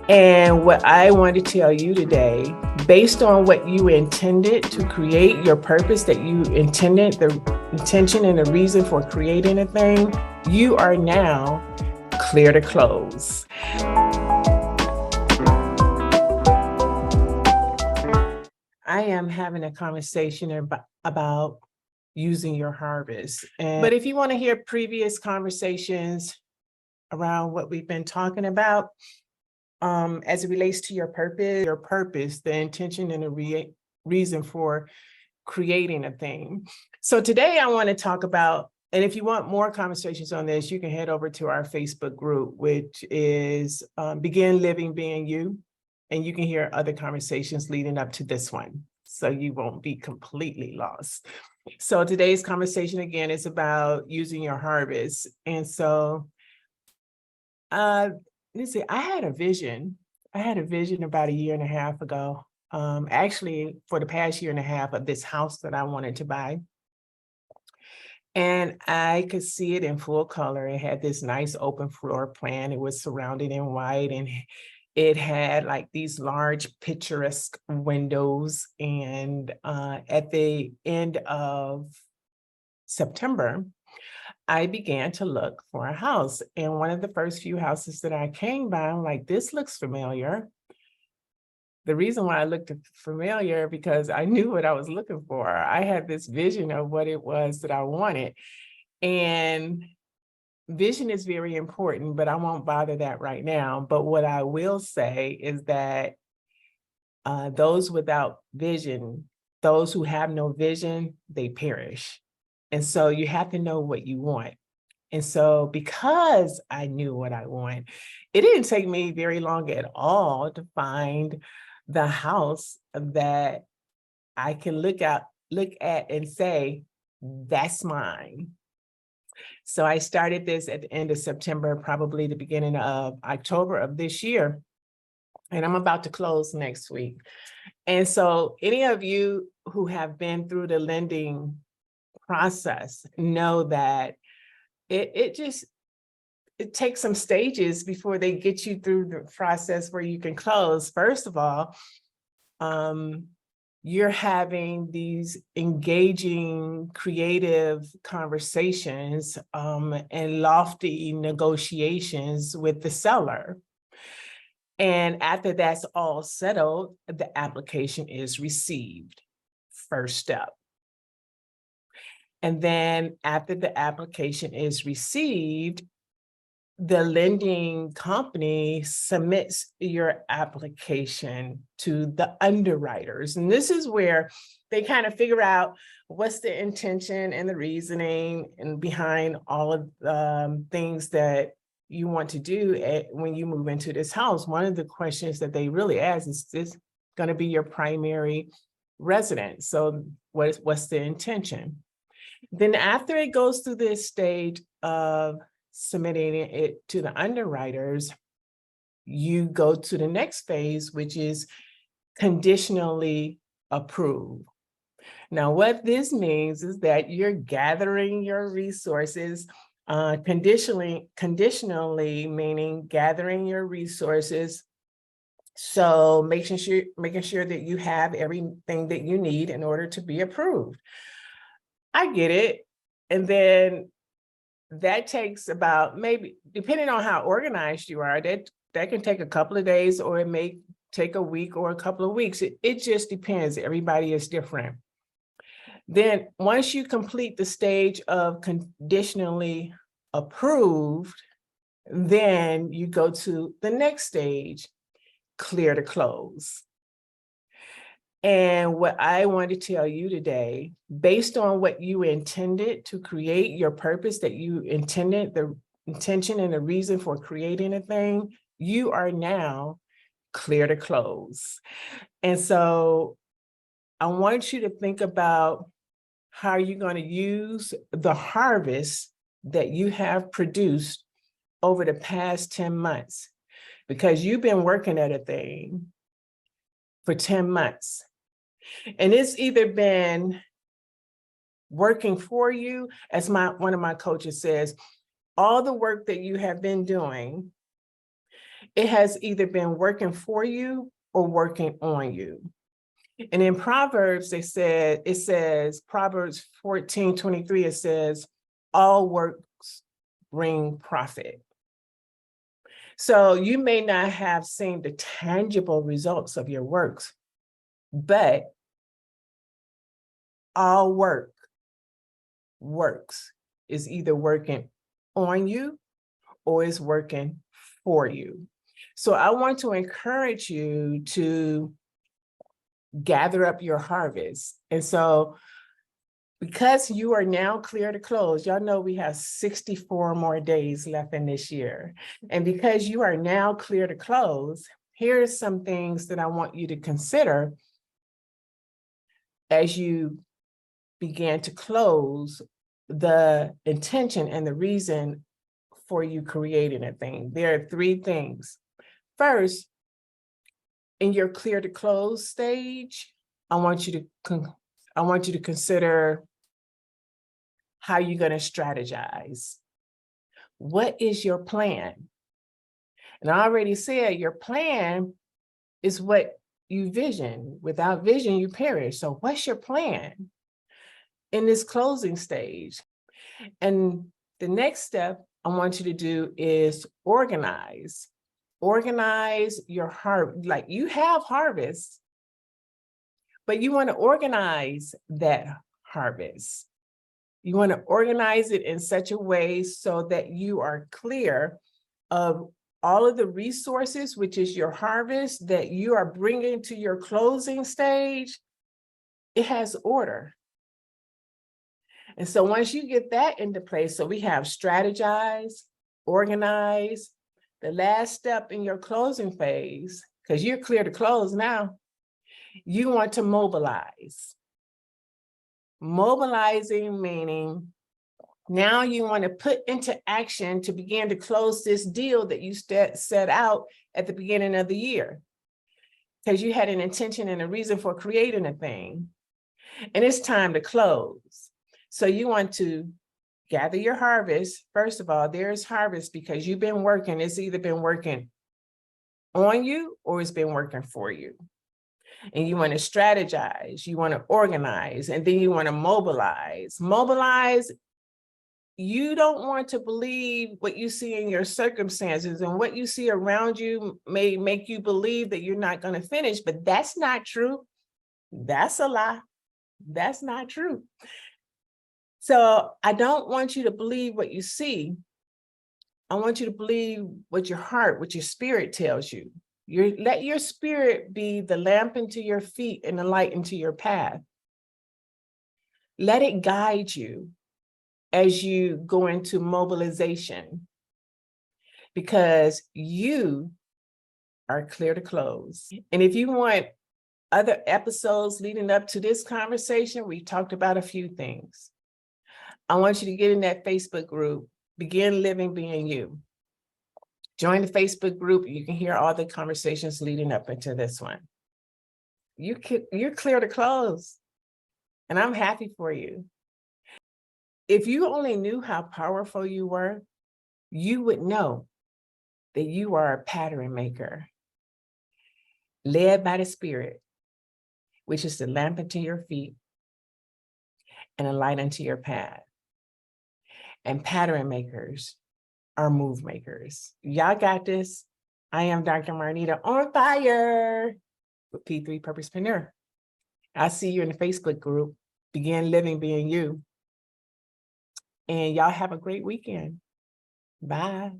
And what I want to tell you today, based on what you intended to create, your purpose that you intended, the intention and the reason for creating a thing, you are now clear to close. I am having a conversation about using your harvest. But if you want to hear previous conversations around what we've been talking about, as it relates to your purpose, the intention and the reason for creating a thing. So today I want to talk about, and if you want more conversations on this, you can head over to our Facebook group, which is Begin Living Being You. And you can hear other conversations leading up to this one, so you won't be completely lost. So today's conversation again is about using your harvest. And so let's see, I had a vision. About a year and a half ago, actually for the past year and a half, of this house that I wanted to buy. And I could see it in full color. It had this nice open floor plan. It was surrounded in white, and it had like these large picturesque windows. And at the end of September, I began to look for a house. And one of the first few houses that I came by, I'm like, this looks familiar. The reason why I looked familiar, because I knew what I was looking for. I had this vision of what it was that I wanted. And vision is very important, but I won't bother that right now. But what I will say is that those without vision, those who have no vision, they perish. And so you have to know what you want. And so because I knew what I want, it didn't take me very long at all to find the house that I can look at and say, that's mine. So I started this at the end of September, probably the beginning of October of this year. And I'm about to close next week. And so any of you who have been through the lending process know that it takes some stages before they get you through the process where you can close. First of all, you're having these engaging, creative conversations and lofty negotiations with the seller. And after that's all settled, the application is received. First step. And then after the application is received, the lending company submits your application to the underwriters. And this is where they kind of figure out what's the intention and the reasoning and behind all of the things that you want to do when you move into this house. One of the questions that they really ask is this going to be your primary residence? So what's the intention? Then after it goes through this stage of submitting it to the underwriters, you go to the next phase, which is conditionally approved. Now, what this means is that you're gathering your resources, conditionally meaning gathering your resources. So making sure that you have everything that you need in order to be approved. I get it. And then that takes about, maybe depending on how organized you are, that can take a couple of days, or it may take a week or a couple of weeks. It just depends. Everybody is different. Then once you complete the stage of conditionally approved, then you go to the next stage, clear to close. And what I want to tell you today, based on what you intended to create, your purpose that you intended, the intention and the reason for creating a thing, you are now clear to close. And so I want you to think about how you're going to use the harvest that you have produced over the past 10 months, because you've been working at a thing for 10 months. And it's either been working for you, as one of my coaches says, all the work that you have been doing it has either been working for you or working on you. And in Proverbs, it says, Proverbs 14:23, it says, all works bring profit. So you may not have seen the tangible results of your works, but all works is either working on you or is working for you. So I want to encourage you to gather up your harvest. And so because you are now clear to close, y'all know we have 64 more days left in this year. And because you are now clear to close, here's some things that I want you to consider as you begin to close the intention and the reason for you creating a thing. There are 3 things. First, in your clear to close stage, I want you to consider how you're going to strategize. What is your plan? And I already said your plan is what you vision. Without vision, you perish. So what's your plan in this closing stage? And the next step I want you to do is organize. Organize your harvest. Like, you have harvest, but you want to organize that harvest. You want to organize it in such a way so that you are clear of all of the resources, which is your harvest, that you are bringing to your closing stage. It has order. And so once you get that into place, so we have strategize, organize. The last step in your closing phase, because you're clear to close now, you want to mobilize. Mobilizing meaning now you want to put into action to begin to close this deal that you set out at the beginning of the year, because you had an intention and a reason for creating a thing, and it's time to close. So you want to gather your harvest. First of all, there's harvest because you've been working. It's either been working on you or it's been working for you. And you want to strategize, you want to organize, and then you want to mobilize. Mobilize, you don't want to believe what you see in your circumstances, and what you see around you may make you believe that you're not going to finish, but that's not true. That's a lie. That's not true. So I don't want you to believe what you see. I want you to believe what your heart, what your spirit tells you. Let your spirit be the lamp into your feet and the light into your path. Let it guide you as you go into mobilization, because you are clear to close. And if you want other episodes leading up to this conversation, we talked about a few things. I want you to get in that Facebook group, Begin Living Being You. Join the Facebook group. You can hear all the conversations leading up into this one. You're clear to close, and I'm happy for you. If you only knew how powerful you were, you would know that you are a pattern maker, led by the Spirit, which is the lamp unto your feet and a light unto your path. And pattern makers are move makers. Y'all got this. I am Dr. Marnita, on fire with P3 Purposepreneur. I'll see you in the Facebook group, Begin Living Being You. And y'all have a great weekend. Bye.